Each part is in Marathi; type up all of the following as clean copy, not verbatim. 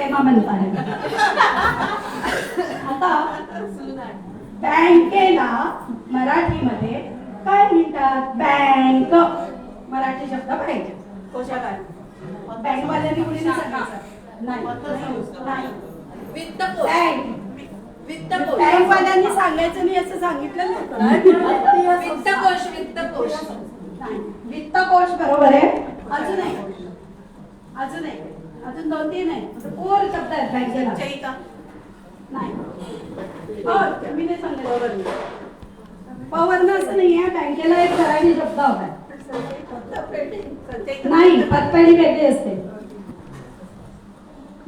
प्रेमा म्हणता है. आता बँकेला मराठीमध्ये काय म्हणतात? बँक. मराठी शब्द पाहिजे कोशागार. बँकवाल्यांनी कुणी सांगायचं नाही. बँकवाल्यांनी सांगायचं नाही असं सांगितलं नव्हतं. वित्तकोश बरोबर आहे. अजून अजून 2-3 आहे. कोर शब्द आहेत बँकेला. नाही मी नाही सांगितलं. पवर्ण असं नाही आहे. बँकेला एक मराठी शब्द होता. नाही, पतपेढी वेगळी असते.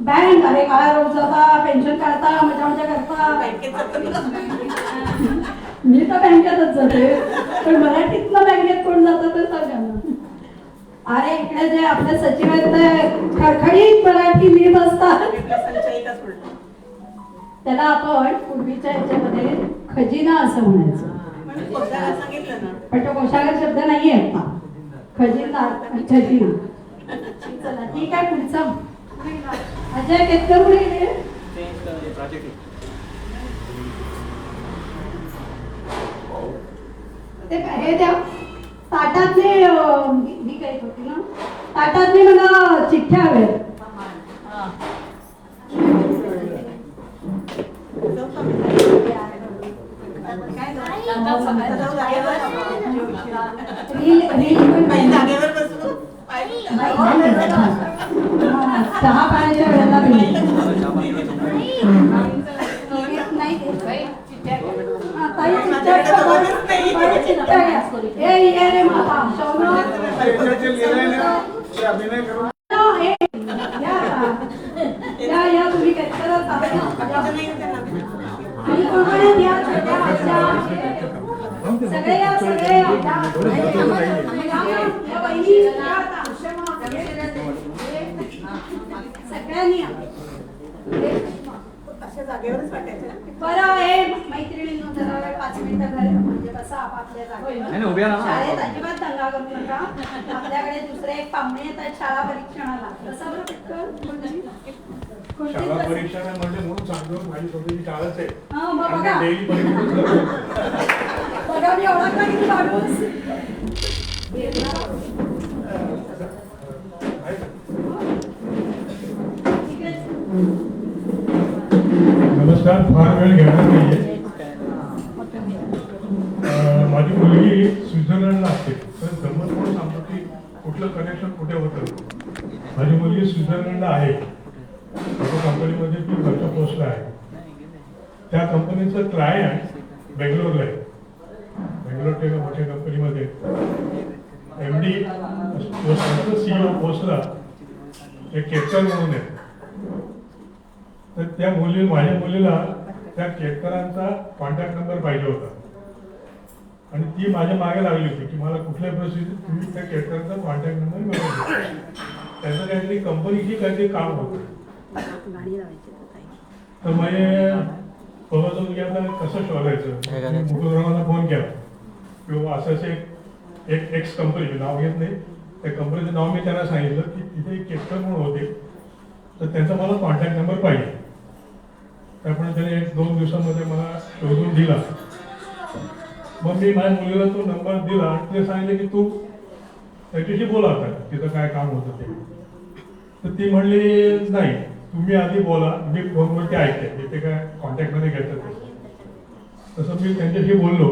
बँक अरे काळा रोज जाता, पेन्शन काढता, मजा करता. मी तर बँकेतच जाते, पण मराठीतनं बँकेत कोण जातं तर सांगा ना. अरे इकडे जे आपले सचिव आहेत ते खडखडीत मराठी लिहित असतात. त्याला आपण पूर्वीच्या ह्याच्यामध्ये खजिना असं म्हणायचं. पण तो कोशागार शब्द नाहीये आता. खजिना. चला ठीक आहे. पुढचा अजय केतकर पुढे ते हे द्या. ताटातले ही काही होती ना, ताटातले मला चिठ्ठ्या हव्या. चहा पाण्याच्या वेळेला तुम्ही सगळ्यांनी अशा जागेवरच वाटायचं. बरं हे मैत्रिणींनो जरा 5 मिनिटं झाले म्हणजे कसं आपापल्या जागेवर. शाळेत अजिबात दंगा करू नका. आपल्याकडे दुसरे एक पाहुणे येतात शाळा परीक्षणाला. कसं बरं पटकन शाळा परीक्षा म्हणजे म्हणून सांगतो माझी स्वतःची शाळाच आहे. बघा डेली परीक्षा बघा मी ओळखला किती माणूस. नमस्कार. फार वेळ घेणार नाहीये. माझी मुलगी स्वित्झर्लंडला असते. तर गंमत म्हणून सांगतो की कुठलं कनेक्शन कुठे होतं. माझी मुलगी स्वित्झर्लंडला आहे. कंपनीमध्ये ती वरच्या पोस्टला आहे. त्या कंपनीचं क्लायंट बेंगलोरला आहे. बेंगलोरच्या मोठ्या कंपनीमध्ये MD CEO पोस्टला एक केतकर म्हणून आहे. तर त्या माझ्या मुलीला त्या केतकरांचा कॉन्टॅक्ट नंबर पाहिजे होता आणि ती माझ्या मागे लागली होती की मला कुठल्या परिस्थितीत तुम्ही त्या केतकरांचा कॉन्टॅक्ट नंबर मिळवून. त्याचं काहीतरी कंपनीची काहीतरी काम होतं. तर माझे बघत की आता कसं शोधायचं. मुकुंदरावांना फोन केला किंवा असं एक एक्स कंपनी, नाव घेत नाही, त्या कंपनीचं नाव मी त्यांना सांगितलं की तिथे एक केतकर म्हणून होते तर त्यांचा मला कॉन्टॅक्ट नंबर पाहिजे. त्यामुळे त्याने 1-2 दिवसामध्ये मला शोधून दिला. मग मी माझ्या मुलीला तो नंबर दिला आणि ते सांगितले की तू त्याच्याशी बोला आता तिथं काय काम होतं ते. तर ती म्हणली नाही तुम्ही आधी बोला, मी फोनवरती ऐकते, ते काय कॉन्टॅक्टमध्ये घेतात. तसं मी त्यांच्याशी बोललो.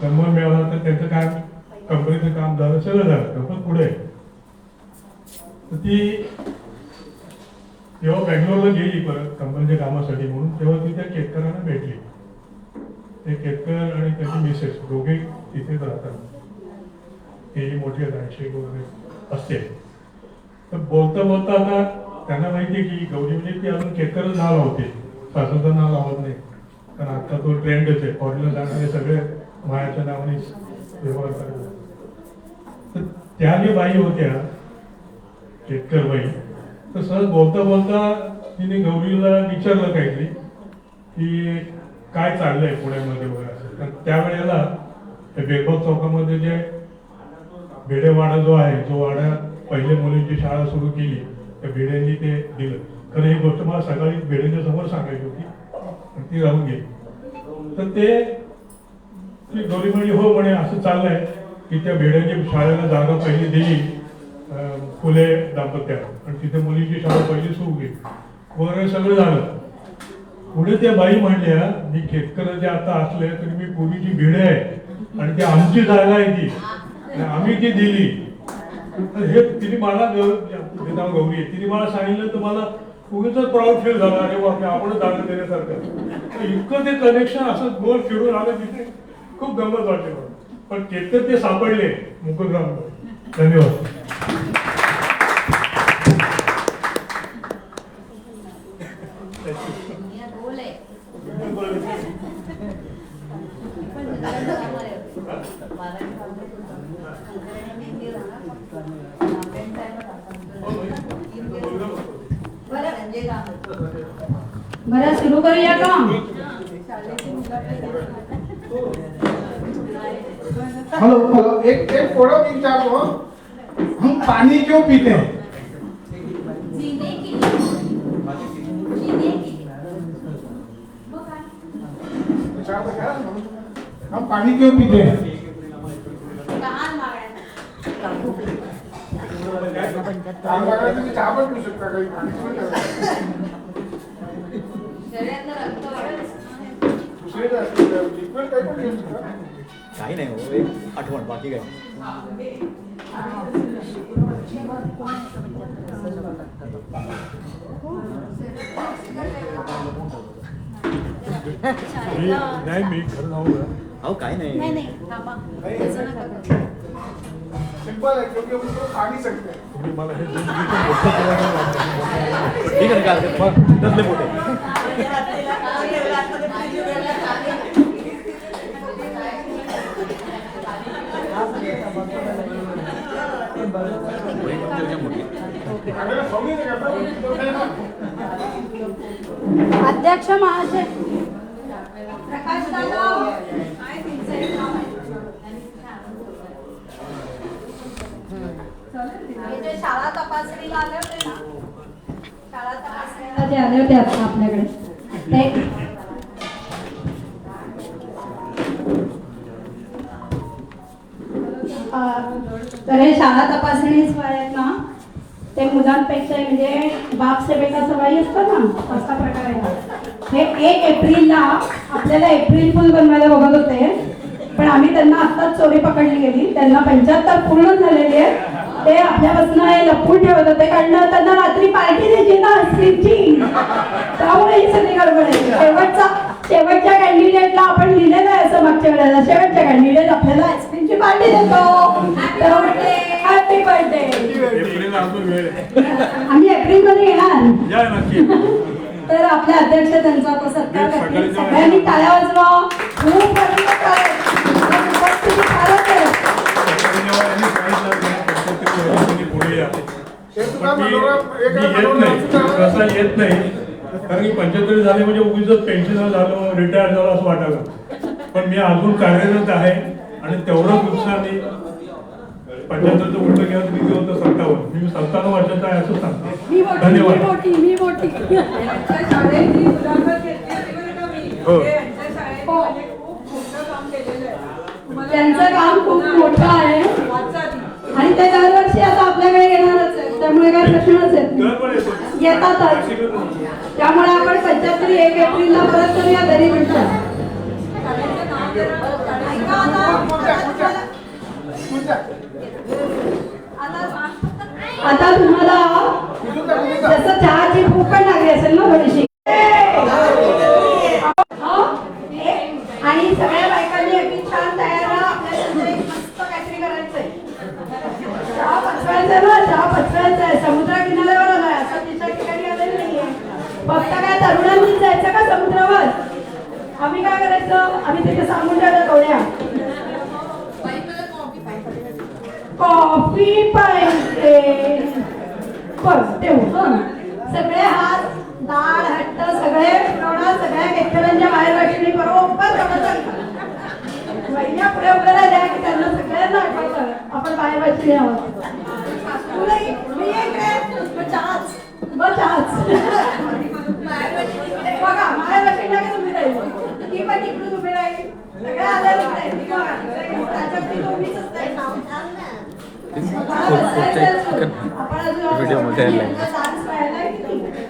नंबर मिळाला तर त्यांचं काय कंपनीचं काम झालं, सगळं झालं. कंपनी पुढे. तर ती जेव्हा बेंगलोरला गेली परत कंपनीच्या कामासाठी म्हणून तेव्हा ती त्या केतकरांना भेटली. ते केतकर आणि त्याची मिसेस दोघे तिथेच राहतात. ते मोठी 80 वगैरे असते. तर बोलता बोलता आता त्यांना माहिती की गौरी म्हणजे ती अजून केतकरच नाव लावते, सासूचं नाव लावत नाही. कारण आता तो ट्रेंडच आहे. फॉरेनला जाणारे सगळे मायाच्या नावाने व्यवहार करतात. तर त्या ज्या बाई होत्या केतकर बाई, तर सहज बोलता बोलता तिने गौरीला विचारलं काहीतरी की काय चाललंय पुण्यामध्ये वगैरे असं. तर त्यावेळेला बेलबाग चौकामध्ये जे भेडेवाडा जो आहे, जो वाड्यात पहिले मुलींची शाळा सुरू केली त्या भिड्यांनी ते दिलं. खरं ही गोष्ट मला सकाळी भिड्यांच्या समोर सांगायची होती पण ती राहून गेली. तर ती गौरी म्हणे हो म्हणे असं चाललंय की त्या भिड्यांची शाळेला जागा पहिली दिली फुले दाम्पत्याला आणि तिथे मुलीची शाळा पहिली सुरू केली वगैरे सगळं झालं. पुढे त्या बाई म्हणल्या मी शेतकऱ्याचे आता असले तरी मी पूर्वीची भिडे आहे आणि ती आमची जागा आहे ती आणि आम्ही ती दिली. हे तिने मला गौरी आहे तिने मला सांगितलं तर मला उगीच प्राऊड फील झाला. अरे बापरे आपण जागा देण्यासारखं इतकं ते कनेक्शन असं गोल फिरून आलं तिथे खूप गंमत वाटते मला. पण केतर ते सापडले मुकुंदराम. धन्यवाद. बरं सुरू करूया का? हेलो हेलो एक थोड़ा विचारो हम पानी क्यों पीते हैं? जीने के लिए। जीने के लिए। हम पानी क्यों पीते हैं? तहान मारायला। तुम्ही चहा पण पिऊ शकता काही पाणी शरीरातलं रक्त वाढेल. दुसरे लिक्विड काही पण पिऊ शकता. काही नाही हो एक आठवण बाकी काय. नाही मी खरं सांगू का अहो काही नाही नाही. नाही थांबा. तसं नका करू. सिंपल है क्योंकि हम उसको खा नहीं सकते. तुम्ही मला हे जिंदगीचं मोठं केल्यानं ठीक आहे ना काय मग त्यातले मोठे आपल्याला खाऊ नाही करता. अध्यक्ष महाशय प्रकाश दादा काय तुमचं हे काम आहे? हे जे शाळा तपासणीला आले होते ना शाळा तपासणीला जे आले होते आता आपल्याकडे ते तर हे शाळा तपासणी आहेत ना ते मुलांपेक्षा म्हणजे बाप सेवेचा सवाई असतो ना असा प्रकार आहे. हे 1 एप्रिलला आपल्याला एप्रिल फुल बनवायला बघत होते पण आम्ही त्यांना आत्ताच चोरी पकडली गेली. त्यांना 75 पूर्ण झालेली आहे. ते आपल्यापासून हे लपून ठेवत होते कारण त्यांना रात्री पार्टी द्यायची ना आईस्क्रीमची. त्यामुळे ही सगळी गडबड आहे. शेवटच्या कॅन्डिडेटला आपण लिहिलेलं आहे असं मागच्या वेळेला शेवटच्या कॅन्डिडेट आपल्याला आईस्क्रीमची पार्टी देतो. Happy birthday. एप्रिल अजून वेळ आहे. आम्ही एप्रिल मध्ये येणार. या नक्की. तर आपले अध्यक्ष त्यांचा आता सत्कार करतील. सगळ्यांनी टाळ्या वाजवा. खूप आनंद आहे. उपस्थिती फारच आहे. पुढे या. मी येत नाही कारण की 75 झाले म्हणजे उगीच पेन्शन झालं रिटायर झालं असं वाटायला. पण मी अजून कार्यरत आहे आणि तेवढंच उत्साहाने 75चं उलट घ्यायला किती होतं 57. मी 57 वर्षाचा आहे असं सांगतो. धन्यवाद. मी मोठी शाळेची मुलाखत घेतली होती बरं का मी. हो. यांच्या शाळेत म्हणजे खूप मोठं काम केलेलं आहे. त्यांचं काम खूप मोठं आहे वाचा ती. आणि ते दरवर्षी आता आपल्याकडे येणारच आहे त्यामुळे काय प्रश्नच येत नाही. येतातच. त्यामुळे आपण 75 1 एप्रिलला परत करूया तरी म्हणतात. शाळेचं नाव जरा ऐका आता. आता तुम्हाला जसं चहाची भूक पण लागली असेल ना थोडीशी आणि सगळ्या बायकांनी अगदी छान तयार राहा. आपल्याला एक मस्त काहीतरी करायचंय. चहा पचवायचं ना चहा पचवायचं आहे. समुद्र किनाऱ्यावर आलाय असं तिच्या ठिकाणी आलेलं नाहीये. फक्त काय तरुणांनीच जायचं का समुद्रावर? आम्ही काय करायचं आम्ही तिथे सांगून ठेवलं थोड्या कॉफी पाहिजे बस तेवढं. सगळे हात दाढ हट्ट सगळे फिरवणार. सगळ्या लेक्चरांच्या बाहेर वाटली बरोबर महिन्या पुढे उभे राहिल्या की त्यांना सगळ्यांना आठवतं आपण बाहेर वाचली आहोत. बघा मायावतीला काय तुम्ही राहील ती पण इकडून उभी राहील सगळ्या आल्या तिकडे ती बघा त्याच्यात ती दोन्हीच असते व्हिडिओ मध्ये आलाय.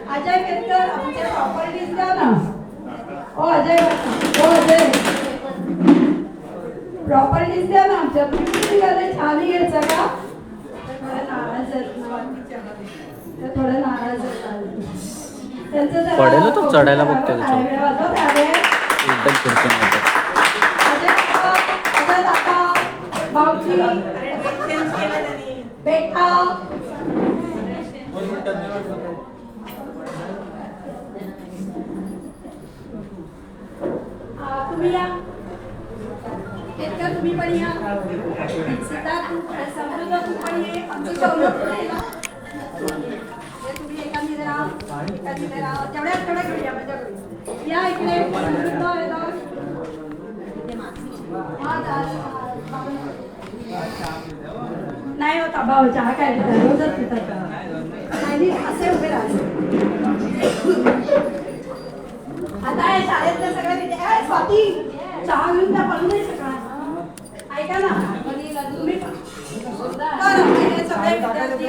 अजय केतकर आमचे प्रॉपर्टीज द्या ना. ओ अजय प्रॉपर्टीज द्या ना आमच्या छान घ्यायचं का थोडं नाराज आहेत थोडं नाराज आहेत पडेल तो चढायला बघतोय बेटा तुम्ही या केतकर तुम्ही पण या सीता तू समृद्ध तू पण ये आमची सवलत नाही ना तुम्ही एकांनी राहा तेवढ्या घेऊया माझ्याकडे या इकडे नाही होता भाऊ चहा काय रोजच पितात नाही असे उभे राहते आता हे शाळेतलं सगळं तिथे स्वाती चहा घेऊन त्या पडू नाही शकणार ऐका ना तुम्ही हे सगळे विद्यार्थी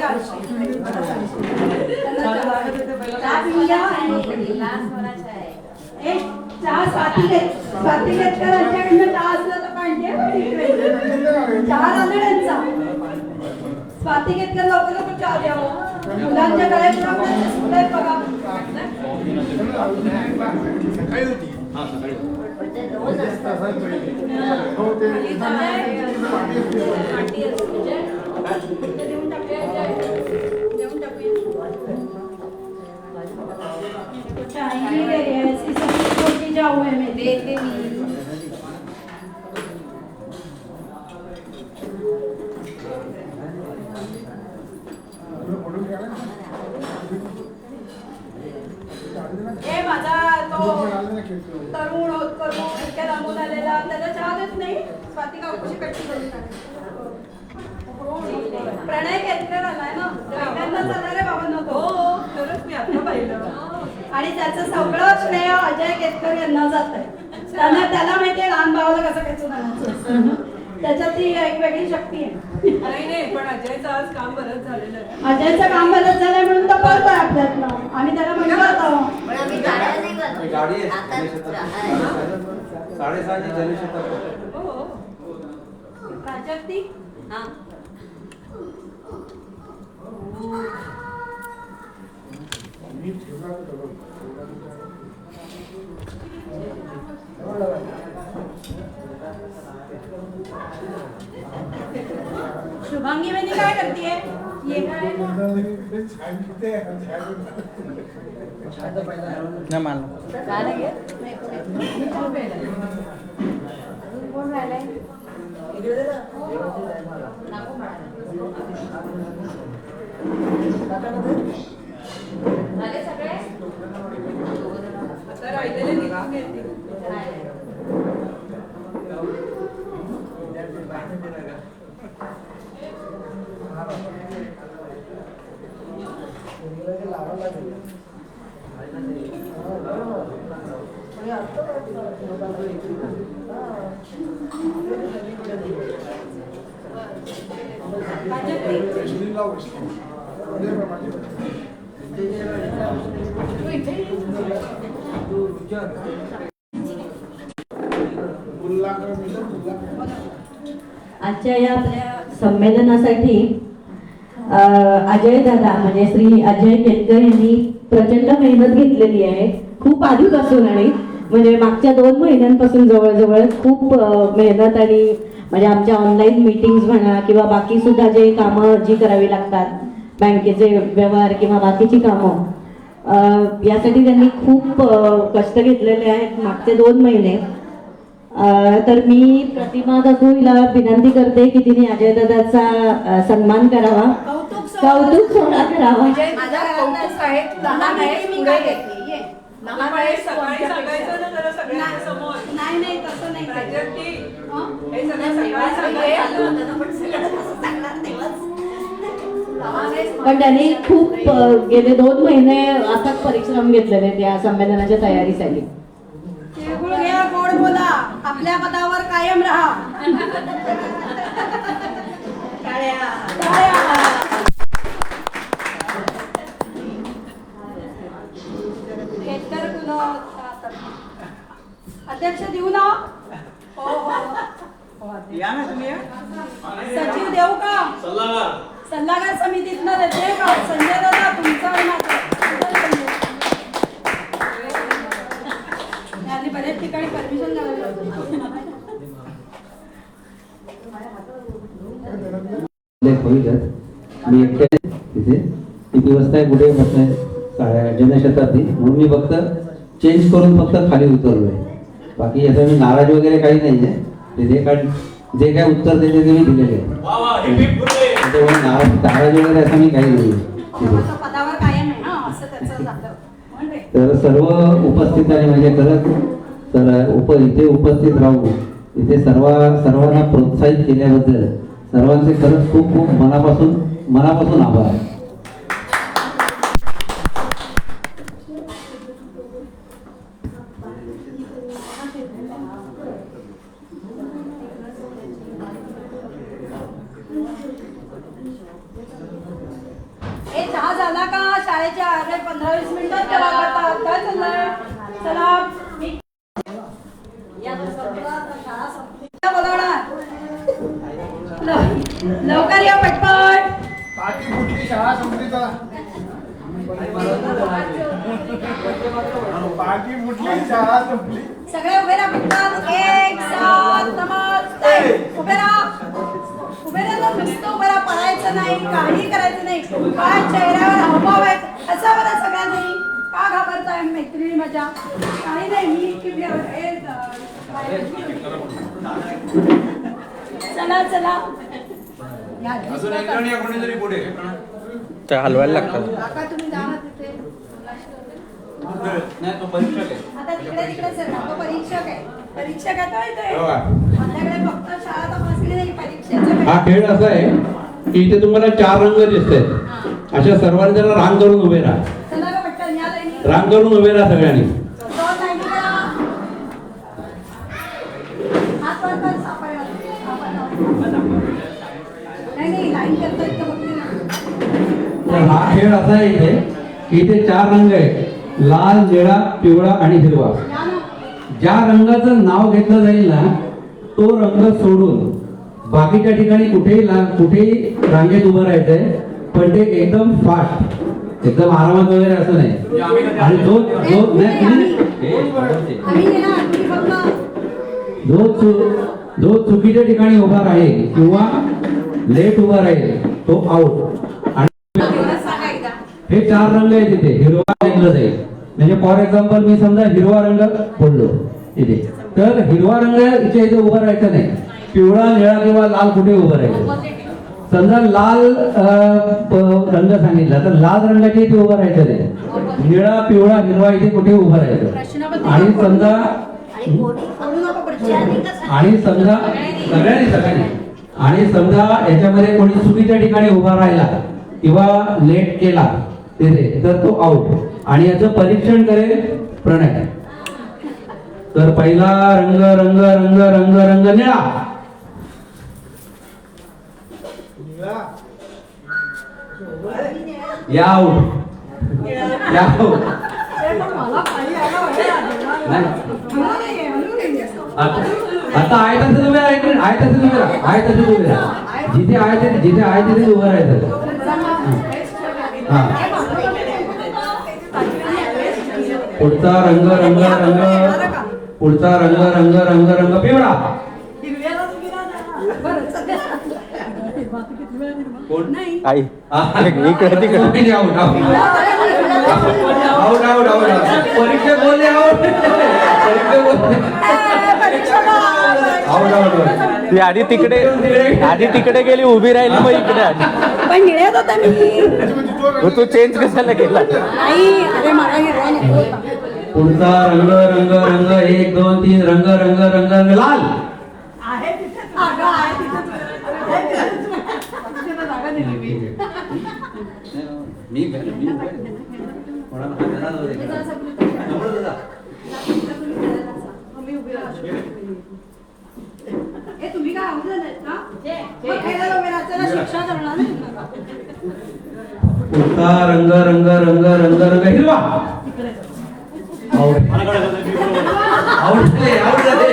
चहा स्वाती केतकरांच्याकडनं चहा असला तर पाहिजे चहा झाला त्यांचा स्वाती केतकर लवकर चहा द्यावं मुलांच्या गळ्यात बघा जाऊ है मैं देते ए माझा तो तरुण करून इतक्या लांबून आलेला त्याला चहा देत नाही स्वाती काकूची कट्टी करून प्रणय केतकर आलाय ना पहिल्यांदा चालणार आहे बाबांना तो खरंच मी आता पाहिलं आणि त्याचं सगळं श्रेय अजय केतकर यांना जात आहे त्याला माहितीये लहान भावाला कसं खेचून आणायचं त्याच्यात ती एक वेगळी शक्ती आहे नाही पण अजयचं आज काम बरंच झालेलं आहे अजयचं काम बरंच झालंय म्हणून तो करतोय आपल्यातलं आम्ही त्याला म्हणलं होतं 6:30 जलशताब्दी हो प्राजक्ती शुभांगी म्हणजे काय करतेय ये काय नाही मानलं आता राहिलेले निघा घेते आजच्या या संमेलनासाठी अजय दादा म्हणजे श्री अजय केतकर यांनी प्रचंड मेहनत घेतलेली आहे खूप आधीपासून आणि म्हणजे मागच्या 2 महिन्यांपासून जवळजवळ खूप मेहनत आणि म्हणजे आमच्या ऑनलाईन मीटिंग्स म्हणा किंवा बाकी सुद्धा जे कामं जी करावी लागतात बँकेचे व्यवहार किंवा बाकीची कामं यासाठी त्यांनी खूप कष्ट घेतलेले आहेत मागचे 2 महिने तर मी प्रतिमा काकू हिला विनंती करते की तिने अजय दादाचा सन्मान करावा कौतुक सोहळा करावा सकाळी सांगायचं ना जरा सगळ्यांच्या समोर नाही तसं नाही प्राजक्ती हे सगळं सकाळी सांगायचं पण त्यांनी खूप गेले 2 महिने अथक परिश्रम घेतलेले त्या संमेलनाच्या तयारीसाठी. तिळगुळ घ्या, गोड बोला, आपल्या पदावर कायम राहा. केतकर अध्यक्ष देऊ ना? हो या ना तुम्ही या. सचिव देऊ का? सल्लागार समितीतनं देते का? संजय दादा तुमचा आणि बऱ्याच ठिकाणी परमिशन घ्यावी लागते. मी एकटे तिथे ती व्यवस्था आहे, कुठे बसलाय जनशताब्दी म्हणून मी फक्त चेंज करून फक्त खाली उतरलोय. बाकी याचा मी नाराज वगैरे काही नाही आहे. तिथे कारण जे काय उत्तर देते ते मी दिलेले आहे. नाराज वगैरे असं मी काही नाही. पदावर कायम आहे ना असं त्याचं झालं. तर सर्व उपस्थितांनी म्हणजे खरंच तर इथे उपस्थित राहून इथे सर्वांना प्रोत्साहित केल्याबद्दल सर्वांचे खरंच खूप खूप मनापासून आभार आहे. चहा झाला का? शाळेच्या 15-20 मिनिटात चला करतात. काय चाललंय? चला लवकर या पटपट. पाठी फुटली, शाळा संपली. पाठी फुटली, शाळा संपली. सगळे उभे राहा पटकन. एक साथ नमस्ते. उभे राहा. उभे राहा. नुसतं उभे राहा. पडायचं नाही, काही करायचं नाही. काय चेहऱ्यावर हावभाव आहेत असा बरं सगळ्यांनी. का घाबरताय मैत्रिणी माझ्या? काही नाही. मी चला चला त्या हलवायला लागतात. काका तुम्ही जा ना तिथे. नाही तो परीक्षक आहे. आता तिकडे सर तो परीक्षक आहे. परीक्षक आहे तो इथे. आपल्याकडे फक्त शाळा तपासली नाही, परीक्षेचं हा खेळ असा आहे की इथे तुम्हाला 4 रंग दिसतात. अशा सर्वांनी जरा रांग करून उभे राहा. चला ग पटकन या लाईनीत. रांग करून उभे राहा सगळ्यांनी. दोन लाईनी करा. हात वर कर, सापडला. नाही लाईन करता इतकं बघते ना. तर हा खेळ असा आहे इथे की इथे 4 रंग आहेत. लाल, निळा, पिवळा आणि हिरवा. या ना. ज्या रंगाचं नाव घेतलं जाईल ना तो रंग सोडून बाकीच्या ठिकाणी कुठेही रांगेत उभं राहायचंय. पण ते एकदम फास्ट, एकदम आरामात वगैरे असं नाही. आणि जो चुकीच्या ठिकाणी उभा राहील किंवा लेट उभा राहील तो आउट. आणि हे 4 रंग आहेत तिथे. हिरवा घेतलं जाईल. म्हणजे फॉर एक्झाम्पल मी समजा हिरवा रंग बोललो इथे, तर हिरवा रंग इथे उभं राहायचं नाही. पिवळा, निळा किंवा लाल कुठे उभं राहायचं. समजा लाल रंग सांगितला तर लाल रंगाच्या इथे उभं राहायचं नाही. निळा, पिवळा, हिरवा इथे कुठे उभं राहायचं. आणि समजा सगळ्यांनी आणि समजा याच्यामध्ये कोणी चुकीच्या ठिकाणी उभा राहिला किंवा लेट केला तिथे तर तो आउट. आणि याचं परीक्षण करेल प्रणय. तर पहिला रंग रंग रंग रंग रंग निळा. या आउट. या आउट. आता आहे तसं तुम्ही आहे तसं उभे राहा. जिथे आहे तिथे उभं राहायचं. पुढचा रंग रंग रंग पुढचा रंग रंग रंग रंग पिवळा. आई इकडे तिकडे out out out out out. परीक्षा बोलले आउट. Out out. ती आधी तिकडे गेली, उभी राहिली, मग इकडे आली. पण निळ्यात होता मी. तू चेंज कशाला केला? नाही अरे मला हिरवा नको होता. पुढचा रंग रंग रंग 1 2 3 रंग रंग रंग रंग लाल. आहे तिथे. अगं आहे तिथे. जागा दिली मी. मी कोणाला देणार होते का? नम्र दादा. हे तुम्ही काय आवडलं नाहीत का? मग खेळायला उभे राहायचं ना, शिक्षा करणार नाही. पुढचा रंग रंग रंग रंग रंग हिरवा. आवडते आवडते.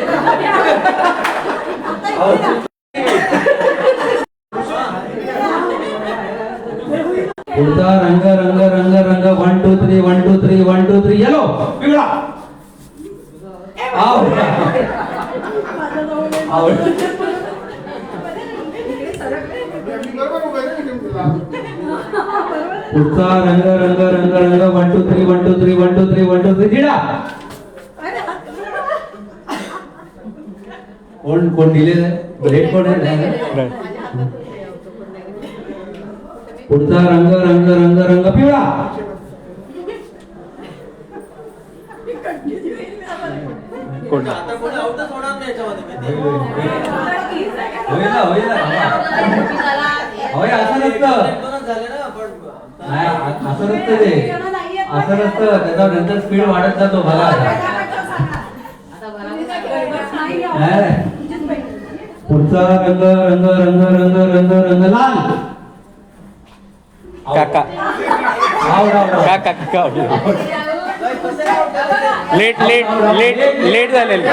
पुढचा रंग रंग रंग रंग 1 2 3 1 2 3 1 2 3 येलो पिवळा. आवडला आवडला. बरोबर उभं आहे ना मी तुला. पुढचा रंग रंग रंग रंग 1 2 3 1 2 3 1 2 3 1 2 3 निळा. कोण दिले रेड कोण आहे? पुढचा रंग रंग रंग रंग पिवळा. कोण आता कोणी आउटच होणार नाही याच्यामध्ये माहिती होईल ना होईल ना. होय असं नसतं. झाले ना पण नाही असं नसतं ते. असं नसतं. त्याचा नंतर स्पीड वाढत जातो बघा. नाही. पुढचा रंग रंग रंग रंग रंग रंग लाल. काका काका काका लेट लेट लेट लेट झालेलं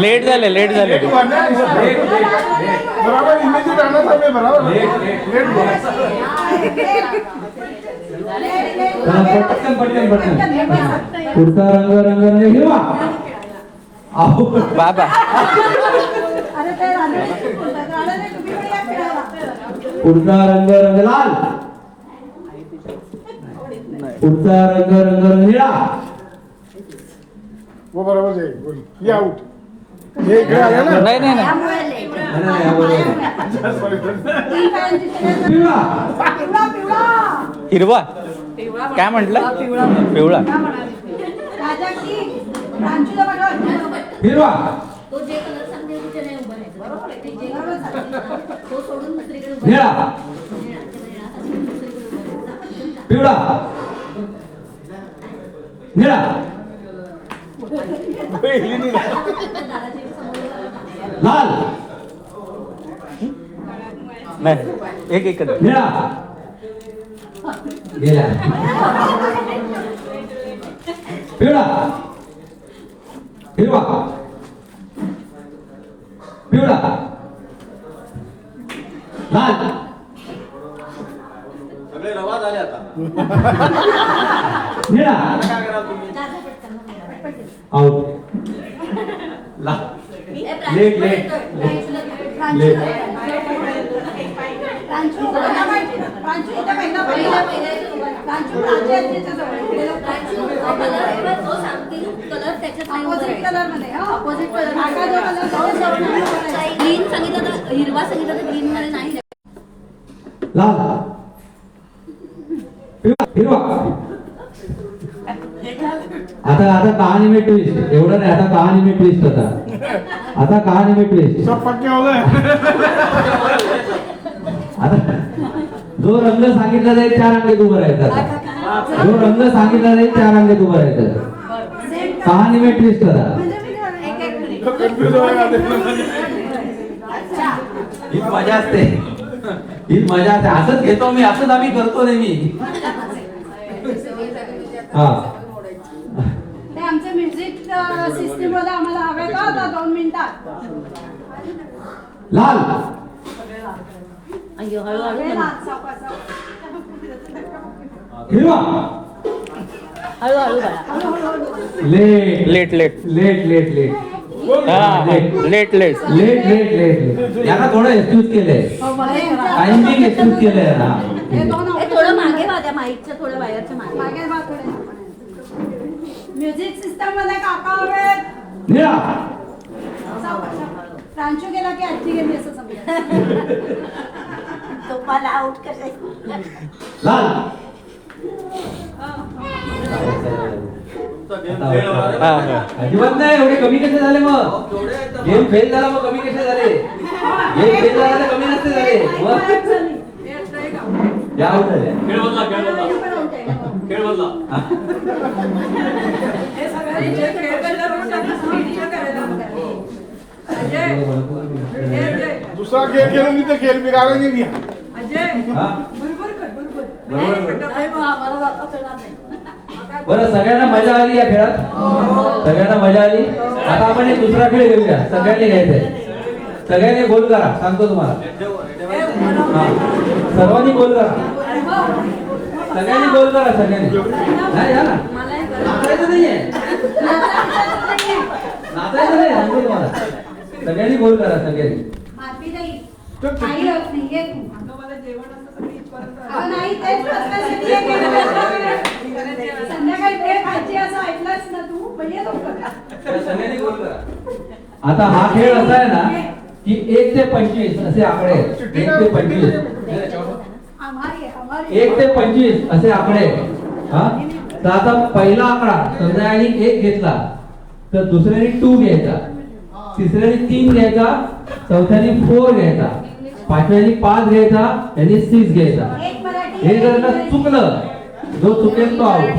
लेट झाले लेट झाले बरोबर इमेजिन राहणार चालू बरोबर. पटकन पटकन पटकन. पुढचा रंग रंग रंग हिरवा. आहो बाबा अरे ते राहिले नाही, तुम्ही पण या खेळायला. पुढचा रंग रंग लाल. पुढचा रंग रंग रंग निळा. वो बरोबर जाईल बोल. ये आउट. हे इकडे आलं ना. नाही नाही नाही नाही, हा बरोबर. पिवळा. पिवळा पिवळा हिरवा काय म्हटलं पिवळा राजा की प्रांशूला बघा. हिरवा. तो जे कलर सांगते तिथे नाही उभं राहायचं. बरोबर आहे. ते जे कलर सांगते तो सोडून दुसरीकडे उभं निळा. पिवळा. निळा. लाल. नाही एक एक निळा. गेला. पिवळा. हिरवा. पिवळा. लाल. सगळे रवा झाले आता. निळा. काय करा तुम्ही? आउट. लाल. लेट लेट लेट. प्रांशू इथं पहिला प्रांशू राजाच्या जवळ अपोजिट कलर मध्ये अपोजिट कलर ग्रीन सांगितलं तर हिरवा सांगितलं तर ग्रीन मध्ये नाही. लाल. पिवळा. हिरवा. आता कहाणी में ट्विस्ट. एवढं नाही. आता कहाणी में ट्विस्ट होता. आता कहाणी में ट्विस्ट. सब पक्के हो गए. आता जो रंग सांगितला जाईल त्या रांगेत उभं राहायचं. आता जो रंग सांगितला जाईल त्या रांगेत उभं राहायचं. कहाणी में ट्विस्ट होता. कन्फ्यूज हो गया. ही मजा असते. ही मजा असते. असंच घेतो मी. असंच आम्ही करतो नेहमी. हा ते आमचे म्युझिक सिस्टीम मध्ये आम्हाला हवे का आता 2 मिनिटात. लाल. अय्यो हळूहळू हे म्हणा. लाल, सावकाश, सावकाश. हिरवा. हळूहळू बाळा. लेट लेट लेट लेट लेट लेट हा लेट लेट लेट लेट लेट. यांना थोडं एक्सक्यूज केलंय. टायमिंग एक्सक्यूज केलंय ना. हे 2 हे थोडं मागे वा त्या माईकच्या थोडं वायरच्या मागे. मागे बा थोडे. म्युझिक सिस्टम मध्ये काका हवे. निळा. प्रांशू गेला की आजी गेली असं समजा. तुम्हाला आउट करायचं. लाल. हा हा अजिबात नाही. एवढे कमी कसे झाले मग? गेम फेल झाला मग कमी कसे झाले? हे फेल झाला तर कमी नसते झाले मग हे असतंय का? या out झाले. खेळ बदला खेळ बदला हे सगळ्यांनी जे खेळ बदलापेक्षा ना स्पीडीचं करायला हवं. अजय, हे अजय, दुसरा खेळ खेळून मी ते खेळ बिघाडा नाही दिया. अजय, हा? बरोबर कर, बरोबर. बरोबर कर. नाही, मग आम्हाला जाता येणार नाही. बरं सगळ्यांना मजा आली या खेळात सगळ्यांना मजा आली आता आपण एक दुसरा खेळ घेऊया सगळ्यांनी घ्यायचंय सगळ्यांनी गोल करा सांगतो तुम्हाला हा. सर्वांनी गोल करा सगळ्यांनी गोल करा सगळ्यांनी नाही या ना नाचायचं नाहीये नाचायचं नाही सांगतो तुम्हाला सगळ्यांनी गोल करा सगळ्यांनी मारपी नाही काही होत नाही ये तू अगं, मला जेवण असतं तर मी इथपर्यंत आले. अगं नाही तेच प्रश्नासाठी ये केलं. संध्याकाळी भेळ खायची असं ऐकलंस ना तू म्हणजे लवकर सगळ्यांनी गोल करा आता हा खेळ असा आहे ना की 1 ते 25 असे आकडे आहेत. 1 ते 25 हमारी 1 ते 25 असे आकडे आहेत. हा तर आता पहिला आकडा समजा यांनी 1 घेतला तर दुसऱ्याने 2 घ्यायचा तिसऱ्याने 3 घ्यायचा चौथ्याने 4 घ्यायचा पाचव्याने 5 घ्यायचा यांनी 6 घ्यायचा एक मराठी हे जर का चुकलं जो चुकेल तो आउट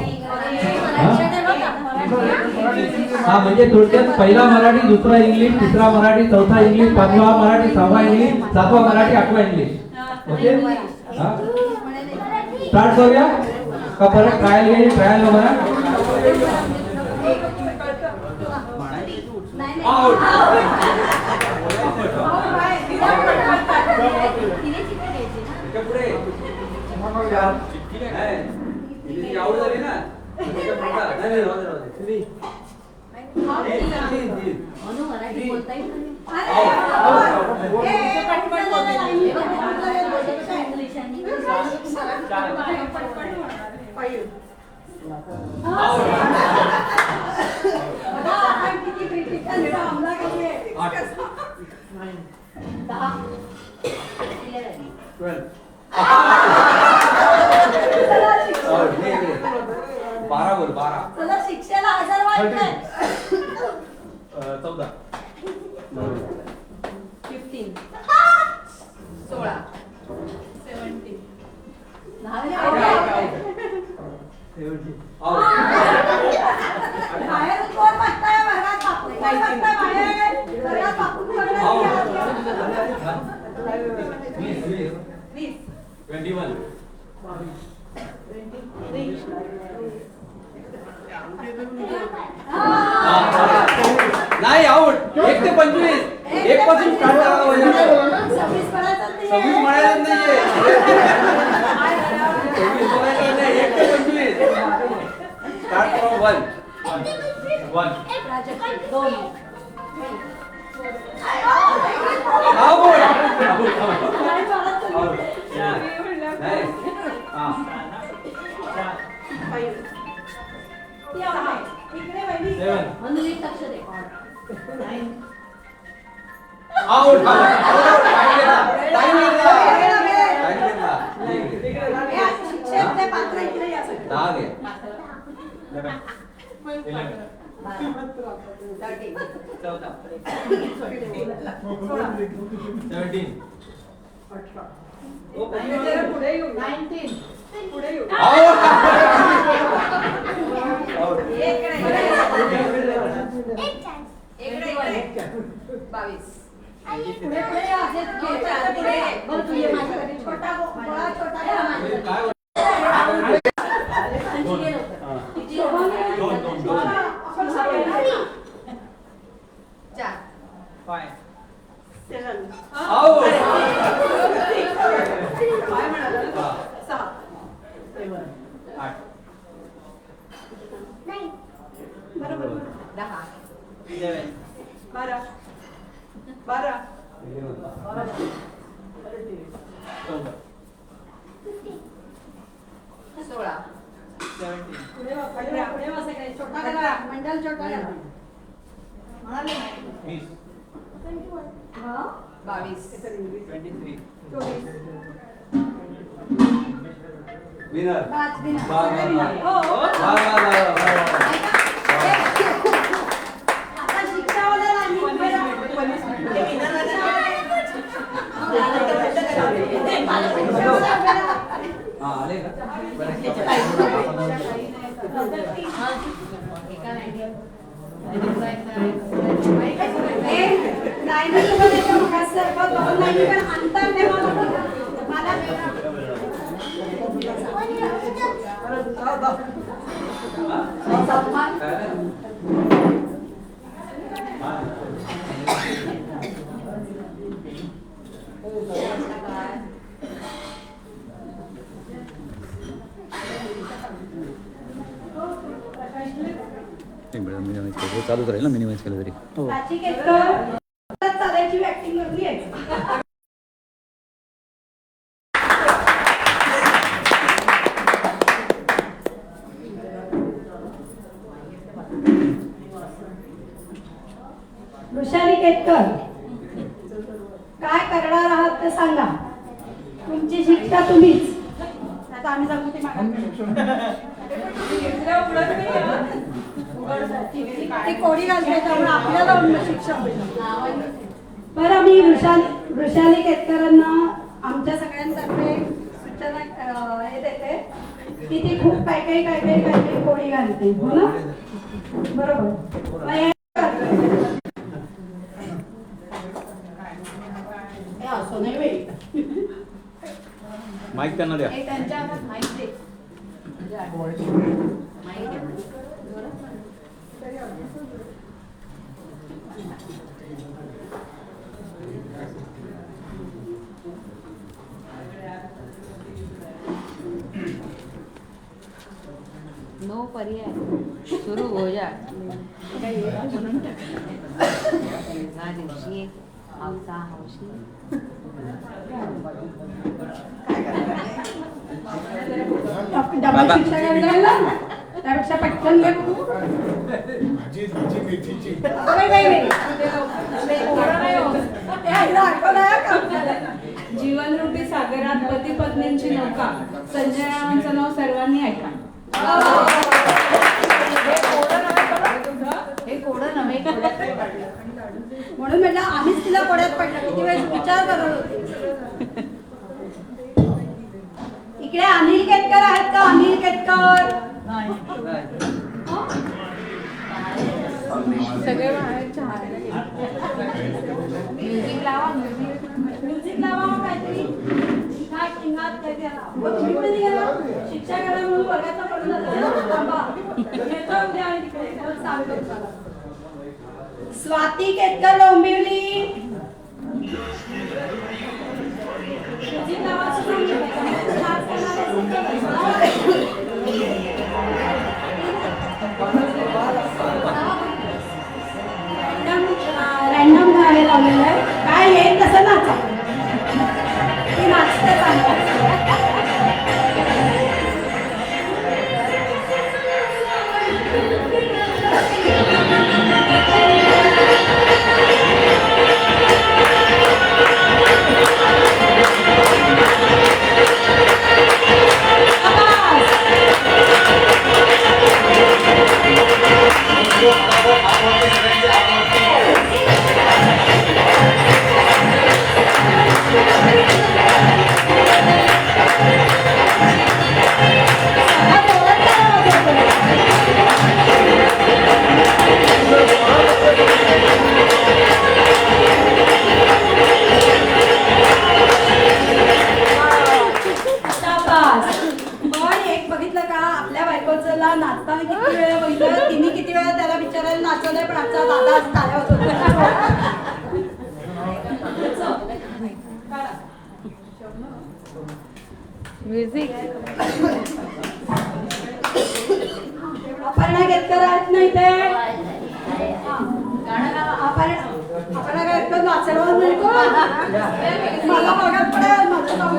हा म्हणजे थोडक्यात पहिला मराठी दुसरा इंग्लिश तिसरा मराठी चौथा इंग्लिश पाचवा मराठी सहावा इंग्लिश सातवा मराठी आठवा इंग्लिश ओके हा स्टार्ट करूया का परत ट्रायल घेईल ट्रायल वगैरे आवड झाली ना मराठी बोलता येईल बारा बोल 12 तुला शिक्षेला हजर वाटतंय 14 15, 16, 17. बाहेर कोण बसताय वर्गात बापू कोण बसताय बाहेर वर्गात बापू नाही आउट 1 ते 25 1 पासून स्टार्ट करायला पाहिजे 26 पडायचं 26 म्हणायचं नाहीये 26 म्हणायचं नाही 1 ते 25 स्टार्ट फ्रॉम 1 दोन आउट नाही, इकडे वहिनी 7 म्हणून एक लक्ष दे आउट शिक्षक पात्र इकडे या सगळे 10 घे 17 पुढे येऊ 19, पुढे येऊ. पुढे पुढे या बरं तू ये माझ्याकडे छोटा गोळा छोटा घ्या माझ्याकडे काय म्हणाला? 6. 12, 12. 16. पुढे वाचा काय छोटा करा मंडल छोटा करा म्हणाले नाही 22. 23 विनर पाच दिन आता शिक्षावाल्याला चालूच राहील ना मिनिमाइज केलं तरी. चालायची ऍक्टिंग करून यायची. वृषाली केतकर, काय करणार आहात ते सांगा. तुमची शिक्षा तुम्हीच. आता आम्ही सांगू ते ती कोडी घालते त्यामुळे आपल्याला शिक्षा होईल. बरं, मी वृषाली केतकरांना आमच्या सगळ्यांतर्फे सूचना हे देते की ती खूप काही कोडी घालते, हो ना? बरोबर. असं नाही बाई. माईक त्यांना द्या. त्यांच्या हातात माईक दे. नो पर्याय सुरू हो जा. दिवशी हौसा हौशी डबल शिक्षा करायला त्यापेक्षा पटकन घे तू. जीवनरूपी सागरात पती पत्नींची नौका. संजय रावांचं नाव सर्वांनी ऐका. हे कोडं नव्हे. म्हणून म्हटलं आम्हीच तिला कोड्यात पडलं. किती वेळेस विचार करत होते. इकडे अनिल केतकर आहेत का? अनिल केतकर सगळे बाहेर चहा. म्युझिक लावा. म्युझिक लावा काहीतरी. शिक्षा करा म्हणून वर्गाचा पडून स्वाती केतकर डोंबिवली. रॅन्डम गाणे लावलेलं आहे. काय येईल तसं नाचा. ती नाचते चांगलं. नाचताना किती वेळा बघितलं. तिने किती वेळा त्याला विचारायला नाचवलंय पण आजचा दादा आज टाळ्या होतो. म्युझिक. अपर्णा केतकर आहेत नाही ते. अपर्णा केतकर नाचणार नाही को. मला बघत पडेल. माझं काम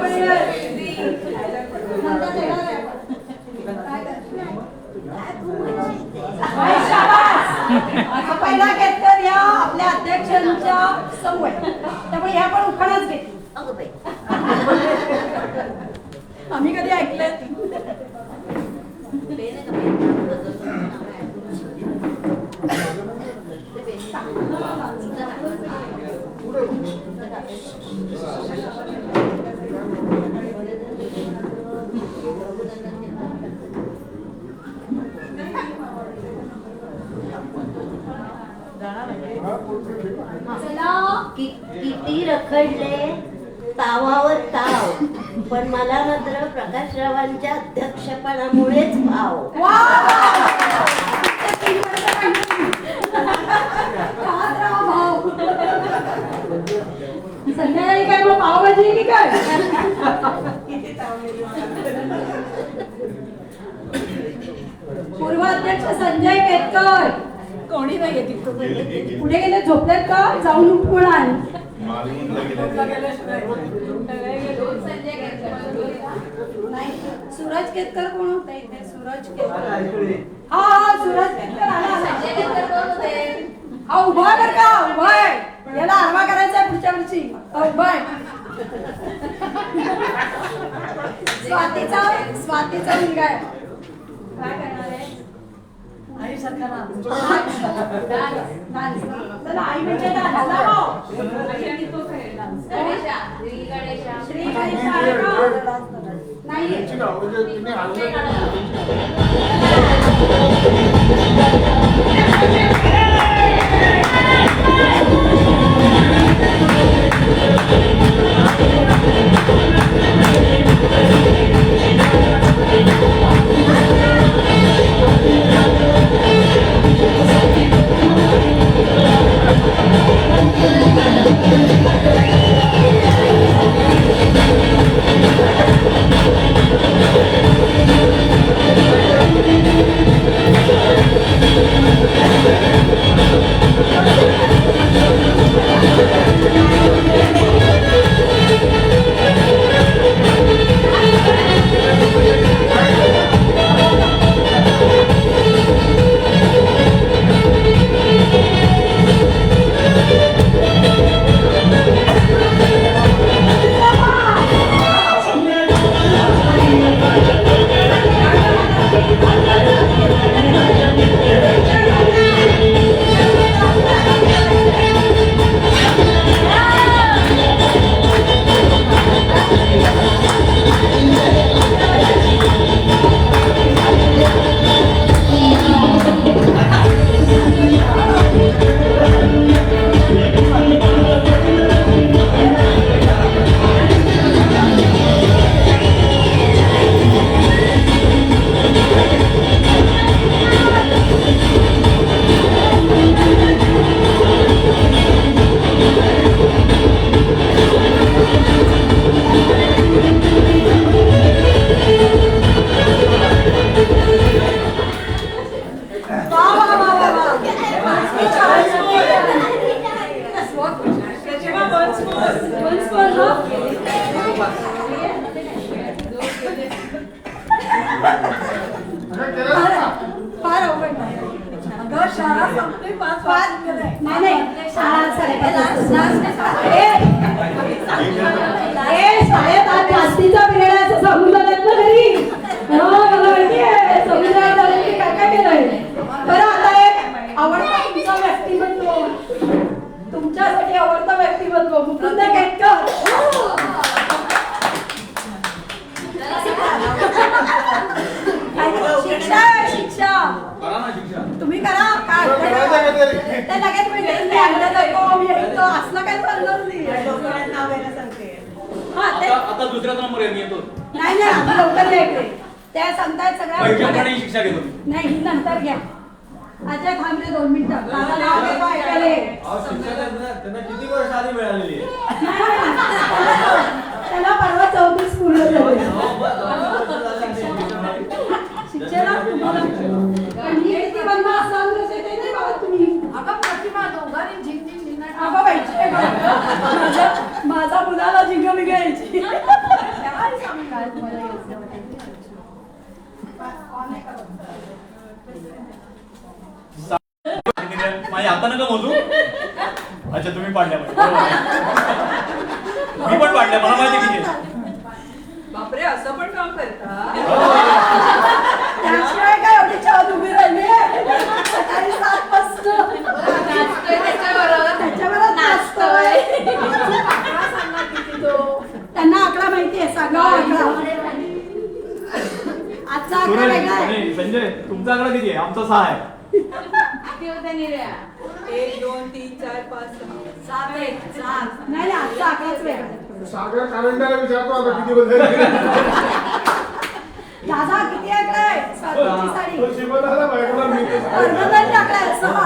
पहिला केतकर या आपल्या अध्यक्षांच्या समोर. त्यामुळे ह्या पण उखाणाच घेतली. आम्ही कधी ऐकलंय. किती रखडले तावावर ताव, पण मला मात्र प्रकाशरावांच्या अध्यक्षपणामुळेच भाव. संध्याकाळी काय मग पावभाजी की काय? पूर्व अध्यक्ष संजय केतकर कोणी नाही येते पुढे गेले, झोपलेत का? जाऊन उठून आण. नाही, सूरज केतकर कोण होते इथे? सूरज केतकर. हा सूरज केतकर आला. संजय केतकर कोण होते? हा उभा कर का? उभा आहे, याला आरवा करायचा आहे पुढच्या वर्षी. उभा आहे. स्वातीचा मुलगा आहे. काय करणार आहे? आई सरकार डान्स. चला आई म्हणजे डान्स लावा. श्री गणेशा आहे का? नाही. फार अवघड नाही. शाळा संपली 5 वाजता. नाही शाळा 8:30 जास्तीचा पिरियड आहे असं सांगून झालेत ना घरी. मला माहितीये समुद्रात झालं की काय काय केलंय. बरं आता एक आवडता तुमचा व्यक्तिमत्व, तुमच्यासाठी आवडता व्यक्तिमत्व मुकुंद केतकर. शिक्षा तुम्ही करा. ते लगेच मिळेल असलं काही चालणार नाही. आता दुसऱ्याचा नंबर येतो. नाही आम्ही लवकर घ्यायचे. त्या सांगतायत सगळ्या शिक्षा घेतो. नाही ही नंतर घ्या. अजय थांबले 2 मिनिटं. त्यांना किती वर्ष आधी मिळालेली आहे? त्याला परवा 34 पूर्ण झाले. शिक्षणात तुम्हाला पण ही किती बंद असणार कसे ते नाही बघत तुम्ही. अगं प्रतिमा दोघांनी झिंग झिंग अगं बाई माझा मुलाला झिंगमी घ्यायची. काय सांगणार मला माझ्या हातानं का मोजू? अच्छा तुम्ही पाडल्या मी पण पाडल्या. मला माहिती किती. बापरे असं पण काम करता. त्याशिवाय काय एवढी छान उभी राहिली सकाळी 7 वाजता. त्याच्यावर नाचतोय. त्यांना आकडा माहिती आहे. सांगा आकडा. आजचा आकडा वेगळा आहे. संजय तुमचा आकडा किती आहे? आमचा 6 आहे. किती होते निर्या? 1 2 3 4 5 6 7 1 7 नाही आजचा आकडाच वेगळा. सागर कॅलेंडरला विचारतो आता किती बदल दादा किती आकडा आहे? स्वातीची साडी. शिवदाला बायकोला मी ते कर्णधार आकडा आहे 6.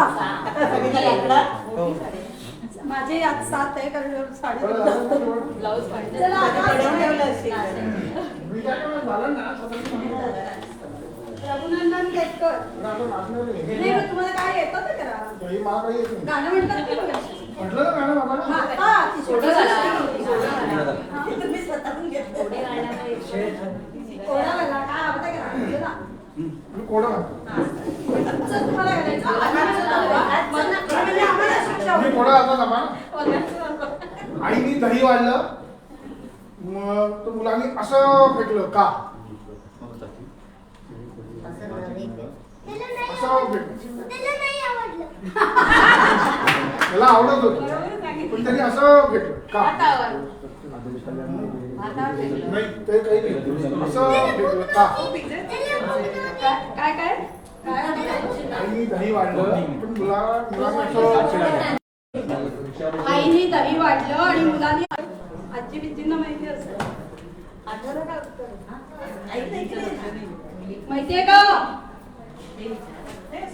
माझे आज 7 आहे कारण साडी ब्लाउज पाहिजे. चला आता झालं ना रघुनंदन केतकर. नाही मग तुम्हाला काय येतं ते करा. तरी मला काही येत नाही. गाणं म्हणतात की बघा. म्हटलं ना गाणं बाबा आता ती थोडं झालं. तुम्ही स्वतःहून घेतलं. कोणाला गा- काय आवडतं का? बोला ना. मी कोणा म्हणतो असं तुम्हाला घालायचं. म्हणजे आम्हाला शिक्षा मी होईल. कोणा आता जमा आईनी दही वाढलं मग तो मुलांनी असं फेकलं का असं फेकलं त्याला आवडत होत पण त्यांनी असं फेकलं का हातावर नाही ते काही नाही असं फेकलं का काय काय काय आईनी दही वाढलं पण मुलांनी असं आईने दही वाढलं आणि मुलांनी आजी बिजींना माहिती असतं. माहितीये का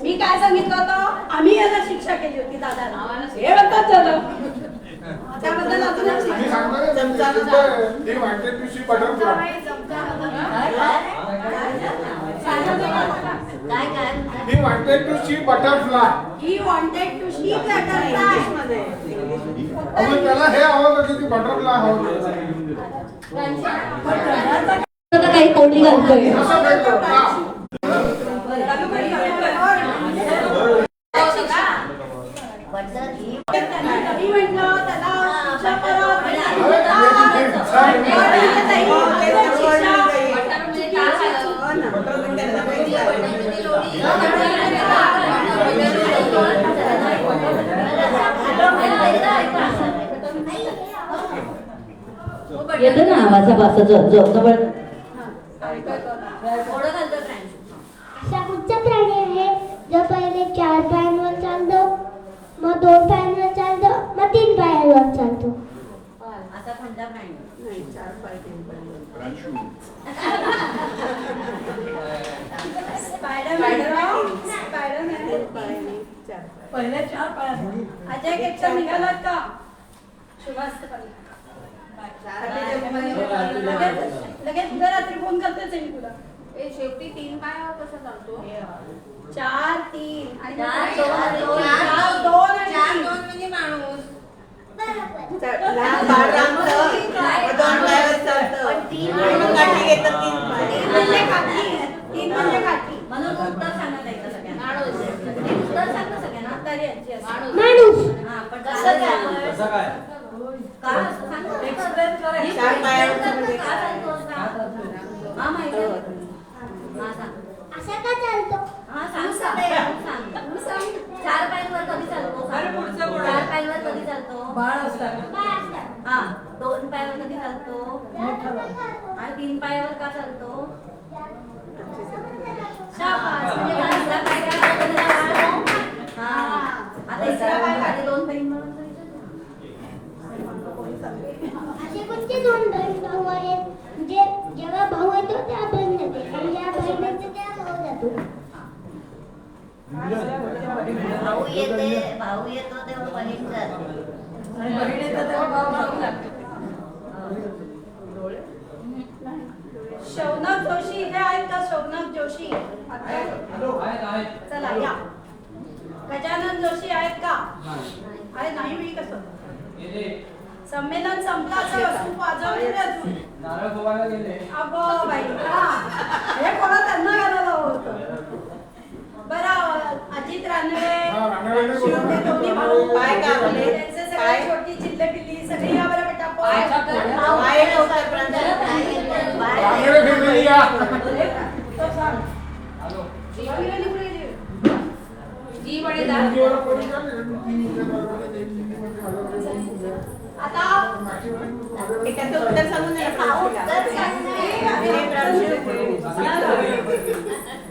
मी काय सांगितलं होतं? आम्ही याला शिक्षा केली होती दादाला. हे म्हणतात झालं त्याबद्दल अजून एक मी शिक्षा. सांगतो हे वाटते तुझी बटरफ्लाय ही वांटेड टू सी बटरफ्लाय ही वॉन्टेड टू शी बटरफ्लाय. मग त्याला हे आवडतं की ती बटरफ्लाय आवडतं आता काही कोणी घालतोय. असं फेकलं का मी म्हटलं त्याला शिक्षा करा. येतं ना आवाजा बासा जवळ असा कुठचा प्राणी आहे जो पहिले 4 पायांवर चालतो मग 2 पायांवर चालतो मग 3 पायांवर चालतो. असा कोणता प्राणी? पहिल्या 4 पायात अजय केकचा निघालात का? शुभास्ते लगेच उद्या रात्री फोन करतेच आहे मी तुला. शेवटी 3 पायावर कसं चालतो? 4 3 आणि 4 2 आणि 4 2 म्हणजे माणूस. म्हणजे काठी. म्हणून उत्तर सांगत आहे का सगळ्यांना? उत्तर सांगतं सगळ्यांना? तरी यांची असते. माणूस हा, पण कसं काय? कसं काय का असं सांगतो? Explain करायचं. का चालतो असा? हा, माहिती आहे. हा, सांग. असा का चालतो? हा, सांग सांग. 4 पायांवर कधी चालतो? अरे, पुढचं कोण आहे? 4 पायांवर कधी चालतो? बाळ असतात. बाळ असतात. हा, 2 पायावर कधी चालतो? आणि 3 पायावर का चालतो? शाबास. म्हणजे दुसरा पाय काय चालतो त्याला? हा. आता तिसरा पाय खाली 2 पायांवर कधी चालतो? असे कोणते 2 बहीण भाऊ आहेत म्हणजे जेव्हा भाऊ येतो तेव्हा बहीण येते आणि जेव्हा बहीण येते तेव्हा भाऊ जातो. भाऊ येतो तेव्हा बहीण जाते. बहीण येतं तेव्हा भाऊ लागतो. शौनक जोशी इथे आहेत का? शौनक जोशी चला या. गजानन जोशी आहेत का? अरे नाही मी कसं संमेलन संपलं असं वस्तू वाजवली अजून. अगं बाई हा. हे कोणा त्यांना घालायला होतं. बरं अजित रानडे शिवते दोन्ही भाऊ त्यांचे सगळे छोटी चिल्ले पिल्ली सगळी या बरं पटापट. तो सांग. शिवानी पुढे ये. जी बडे आता एकाचं उत्तर सांगून उत्तर सांगणे.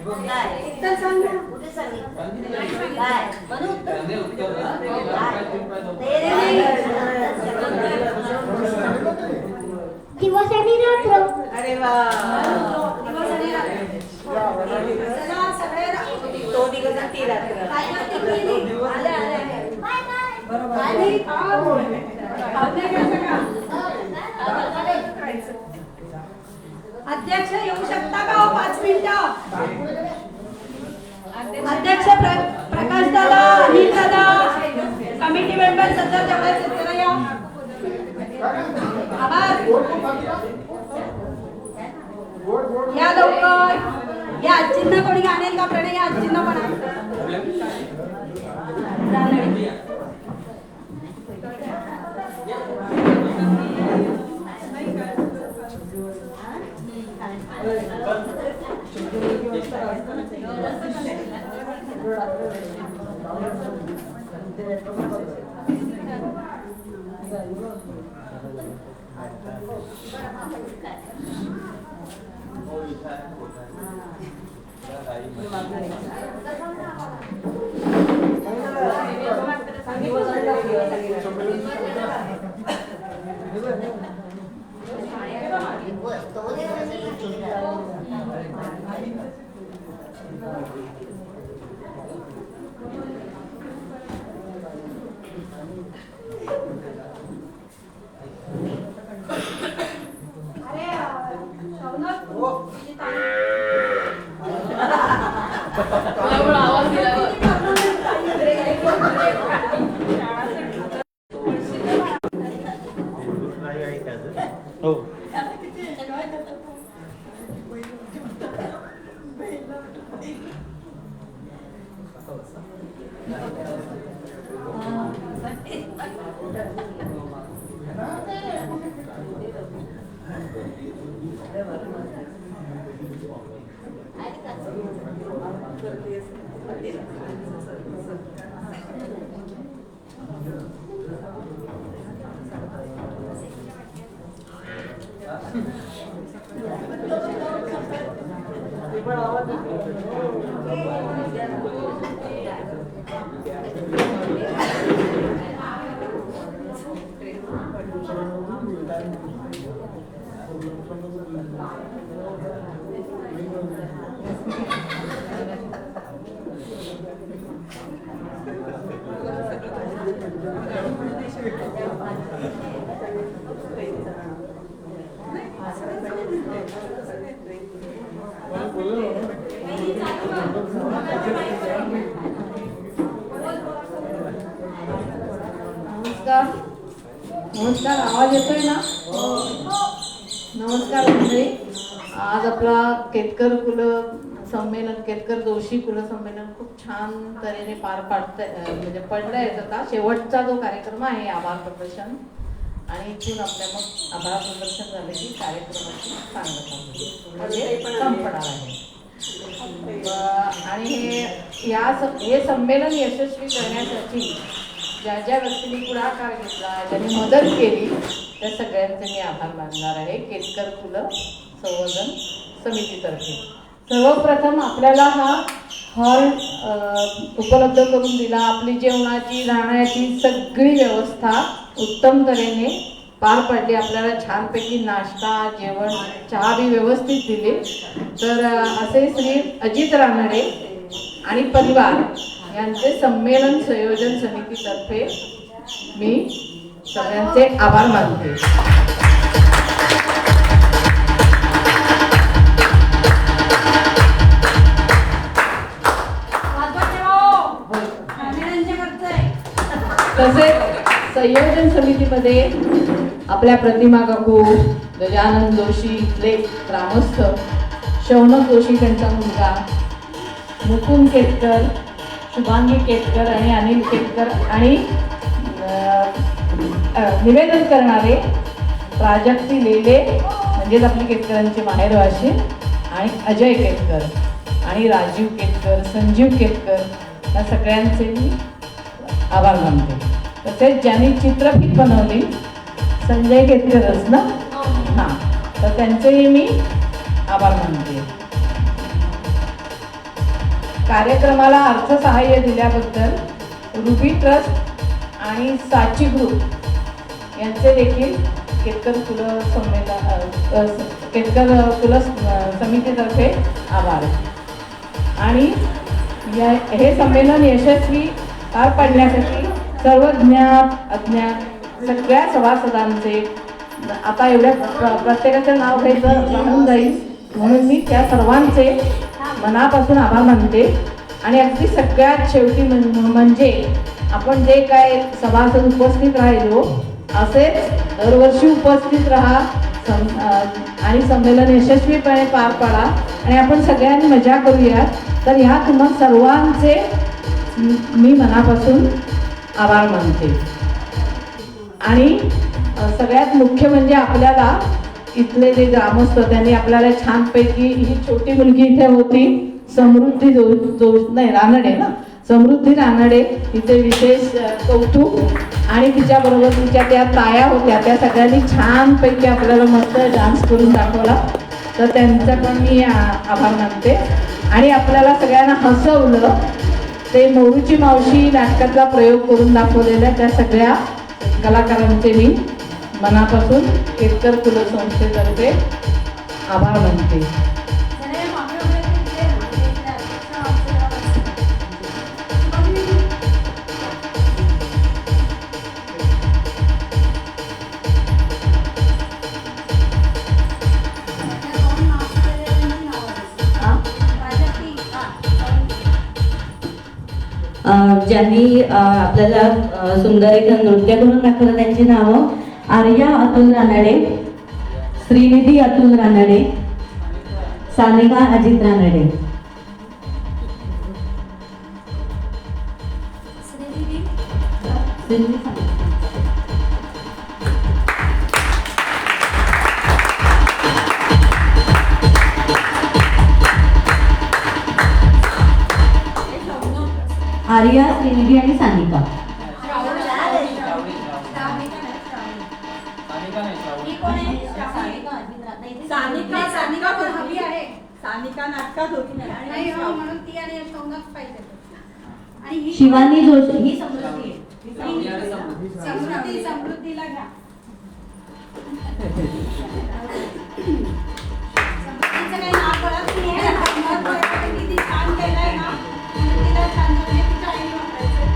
उत्तर सांग ना. दिवस आणि रात्र. अरे वा. दिवस आणि रात्र. चला सगळे तो दिवस आणि ती रात्र. अध्यक्ष येऊ शकता का 5 मिनिटं? अध्यक्ष प्रकाश दादा, अनिल दादा, कमिटी मेंबर सध्या तेवढ्या या. आभार. या लवकर. या आजींना कोणी आणेल का? प्रणय या आजींना पण आण. हो. नमस्कार, आवाज येतोय ना? नमस्कार मंडळी. आज आपला केतकर कुल संमेलन, केतकर जोशी कुल संमेलन खूप छान तऱ्हेने पार म्हणजे पडलंय. आता शेवटचा जो कार्यक्रम आहे आभार प्रदर्शन, आणि इथून आपल्या मग आभार प्रदर्शन झालं की कार्यक्रमाची सांगता म्हणजे संपणार आहे. आणि हे संमेलन यशस्वी करण्यासाठी ज्या ज्या व्यक्तींनी पुढाकार घेतला, ज्यांनी मदत केली, त्या सगळ्यांचे मी आभार मानणार आहे केतकर कुल संवर्धन समितीतर्फे. सर्वप्रथम आपल्याला हा हॉल उपलब्ध करून दिला. आपली जेवणाची राहण्याची सगळी व्यवस्था उत्तम तऱ्हेने पार पडली. आपल्याला छानपैकी नाश्ता, जेवण, चहा बी व्यवस्थित दिले. तर असे श्री अजित रानडे आणि परिवार यांचे संमेलन संयोजन समितीतर्फे मी सगळ्यांचे आभार मानते. तसेच संयोजन समितीमध्ये आपल्या प्रतिमा काकू, गजानन जोशी इथले ग्रामस्थ, शौनक जोशी त्यांचा मुलगा, मुकुंद केतकर, शुभांगी केतकर आणि अनिल केतकर, आणि निवेदन करणारे प्राजक्ती लेले म्हणजेच आपली केतकरांची माहेरवाशी, आणि अजय केतकर आणि राजीव केतकर, संजीव केतकर या सगळ्यांचे मी आभार मानते. तसेच ज्यांनी चित्रफीत बनवली संजय केतकरच ना, हां, तर त्यांचेही मी आभार मानते. कार्यक्रमाला अर्थसहाय्य दिल्याबद्दल रुबी ट्रस्ट आणि साची ग्रुप यांचे देखील केतकर कुल समितीतर्फे आभार. आणि हे संमेलन यशस्वी पार पाडण्यासाठी सर्व ज्ञात अज्ञात सगळ्या सभासदांचे, आता एवढ्या प्रत्येकाचं नाव घ्यायचं राहून जाईल म्हणून मी त्या सर्वांचे मनापासून आभार मानते. आणि अगदी सगळ्यात शेवटी म्हणजे आपण जे काय सभासद उपस्थित राहिलो असेच दरवर्षी उपस्थित राहा आणि संमेलन यशस्वीपणे पार पाडा आणि आपण सगळ्यांनी मजा करूया. तर ह्या तुम्हा सर्वांचे मी मनापासून आभार मानते. आणि सगळ्यात मुख्य म्हणजे आपल्याला इथले जे ग्रामस्थ त्यांनी आपल्याला छानपैकी, ही छोटी मुलगी इथे होती समृद्धी रानडे ना, समृद्धी रानडे, तिचे विशेष कौतुक. आणि तिच्याबरोबर तिच्या त्या ताया होत्या, त्या सगळ्यांनी छानपैकी आपल्याला मस्त डान्स करून दाखवला. तर त्यांचा पण मी आभार मानते. आणि आपल्याला सगळ्यांना हसवलं ते मोरूची मावशी नाटकातला प्रयोग करून दाखवलेल्या त्या सगळ्या कलाकारांचे मी मनापासून केतकर कुल संस्थेतर्फे आभार मानते. ज्यांनी आपल्याला सुंदर एक नृत्य करून दाखवलं त्यांची नावं आर्या अतुल रानडे, श्रीनिधी अतुल रानडे, सानिका अजित रानडे. आर्या, श्रीनिधी आणि सानिका. सानिका पण हवी आहे. सानिका नाटकात होती नाही म्हणून ती आणि शौनक पाहिजे. आणि शिवानी जोशी ही समृद्धी आहे. समृद्धीला घ्या. समृद्धीचं काही नाव कळत नाहीये. किती छान केलंय ना, तिला छान तिच्या आईने वापरायचं.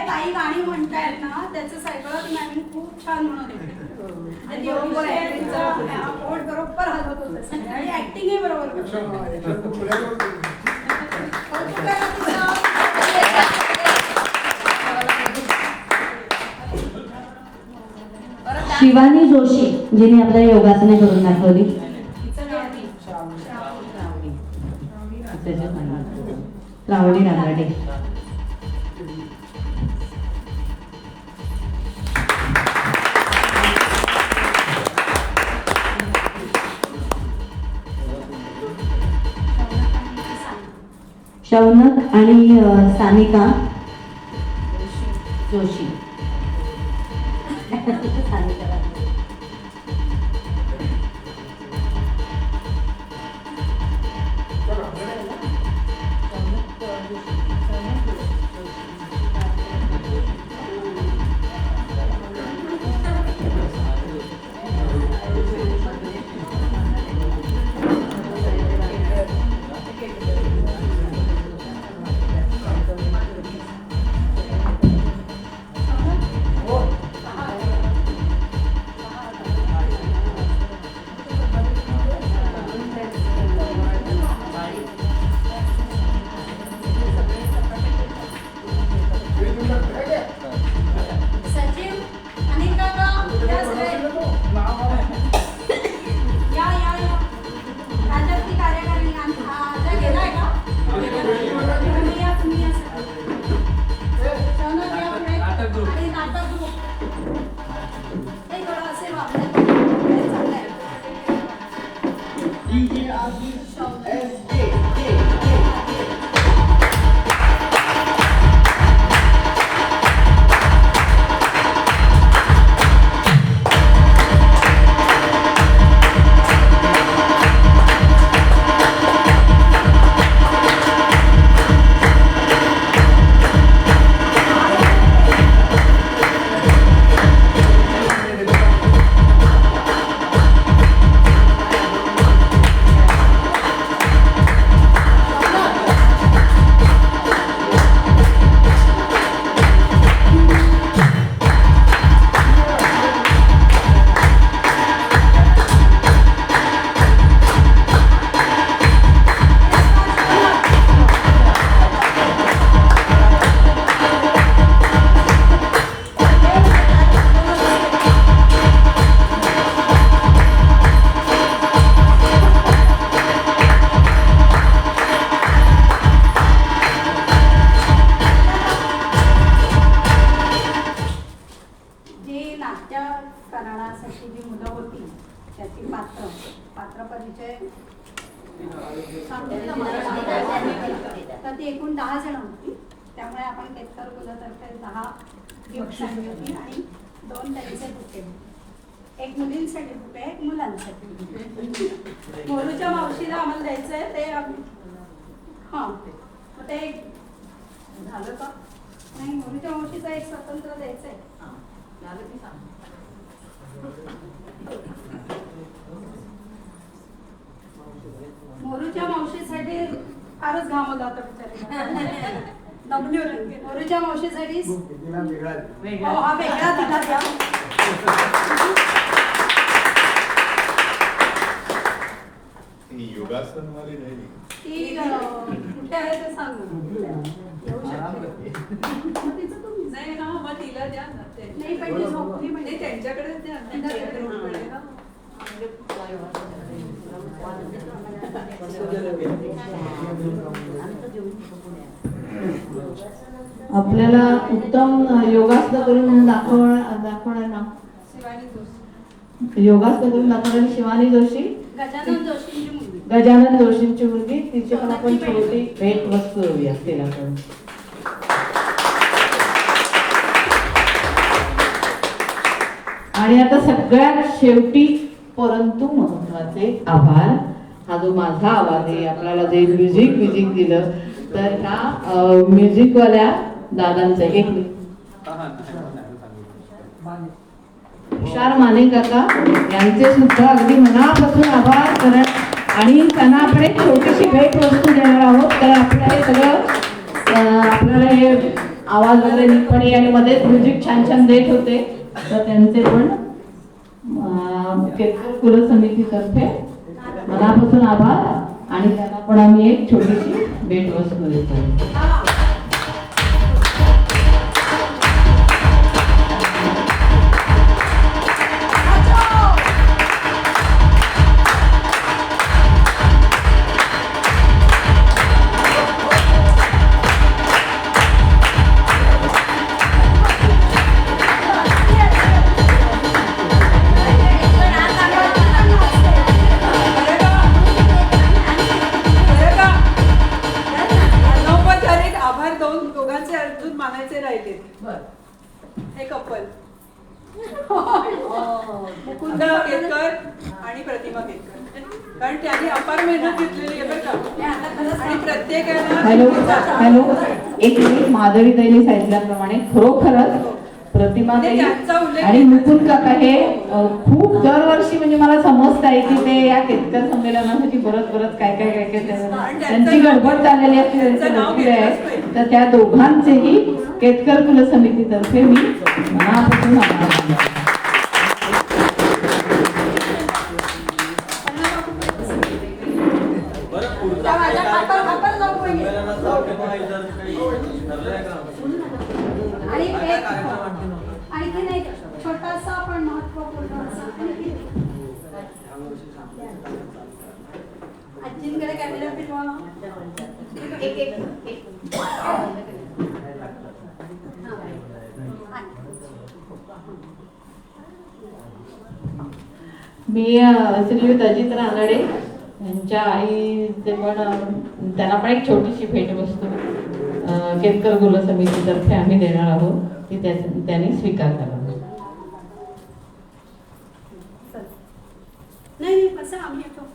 काही गाणी म्हणतायत ना त्याचं सायकल मॅम खूप छान म्हणत होते. बरोबर आहे, पोट बरोबर हलत होतं आणि ऍक्टिंगही बरोबर. शिवानी जोशी जिने आपल्याला योगासने करून दाखवली. रावडी रानडे. शौनक आणि सानिका जोशी. त्याची पात्र परिचय तर ती एकूण 10 जण होती. त्यामुळे आपण केतकर कुलातर्फे 10 गिफ्ट आणली होती आणि 2 त्यांचे बुके, एक मुलींसाठी बुके, एक मुलांसाठी. मोरूच्या मावशीला आम्हाला द्यायचंय ते हां मग ते झालं का नाही. मोरूच्या मावशीचा एक स्वतंत्र द्यायचंय. मोरूच्या मावशीसाठी फारच घाम होता बिचारी. मोरूच्या मावशीसाठी हा वेगळा दिला द्या. योगासन वाली नाही ती कुठे आहे ते सांग. नाही ना मग तिला द्या ना ते. नाही पण ती झोपली म्हणजे त्यांच्याकडेच द्या ना. आपल्याला उत्तम योगासन करून दाखवणार ना योगासन करून दाखवणारी शिवानी जोशी, गजानन जोशींची मुलगी. गजानन जोशींची मुलगी. तिची पण आपण छोटी भेट वस्तू देऊया तिला करून. आणि आता सगळ्यात शेवटी परंतु महत्वाचे आभार. हा जो माझा आवाज आहे, आपल्याला जे म्युझिक दिलं तर ह्या म्युझिकवाल्या दादांचं एक तुषार माने काका यांचे सुद्धा अगदी मनापासून आभार. कारण आणि त्यांना आपण एक छोटीशी भेट वस्तू देणार आहोत. तर आपलं हे सगळं आपल्याला हे आवाज वगैरे निपणी आणि मध्येच म्युझिक छान देत होते. तर त्यांचे पण केतकर कुल समितीतर्फे मनापासून आभार. आणि त्यांना पण आम्ही एक छोटीशी भेट वस्तू देतो. हे कपल मुकुंद केतकर आणि प्रतिमा केतकर, कारण त्यांनी अपार मेहनत घेतलेली आहे बरं का. आणि प्रत्येकाला हॅलो एक मिनिट. माधवी ताईंनी सांगितल्याप्रमाणे खरोखरच प्रतिमा ताई आणि मुकुंद काका हे खूप दरवर्षी म्हणजे मला समजत आहे की ते या केतकर संमेलनासाठी बरंच काय त्यांची गडबड चाललेली आहे. तर त्या दोघांचेही केतकर कुल समितीतर्फे मी मनापासून आभार. आणखी नाही छोटासा पण महत्वपूर्ण आजींकडे कॅमेरा फिरवा. मी श्रीयुत अजित रानडे यांच्या आईचे पण त्यांना पण एक छोटीशी भेटवस्तू केतकर कुल समितीतर्फे आम्ही देणार आहोत. ती त्यांनी स्वीकार करावा. नाही कसं आम्ही येतो.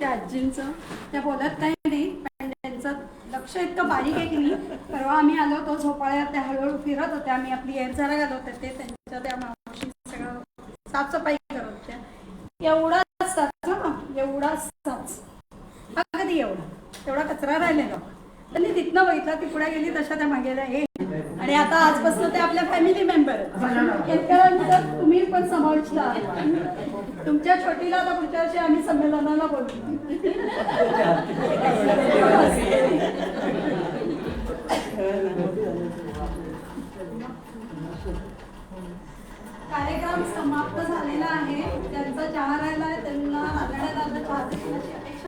आजींचं त्या बोलत नाही पण त्यांचं लक्ष इतकं बारीक आहे की नाही. परवा आम्ही आलो तो झोपाळ्यात त्या हळूहळू फिरत होत्या. मी आपली एरझारा घालत होते ते त्यांच्या त्या मावशी सगळं साफसफाई करत होत्या. एवढाच एवढाच अगदी एवढा कचरा राहिलेला. त्यांनी तिथनं बघितलं, ती पुढे गेली तशा त्या मागे हे आणि आता आजपासून ते आपल्या फॅमिली मेंबर केतकरांचं तुम्ही पण समाविष्ट तुमच्या छोटीला आता पुढच्या वर्षी आम्ही संमेलनाला बोलतो. कार्यक्रम समाप्त झालेला आहे. ज्यांचा चहा राहिला आहे त्यांना चहा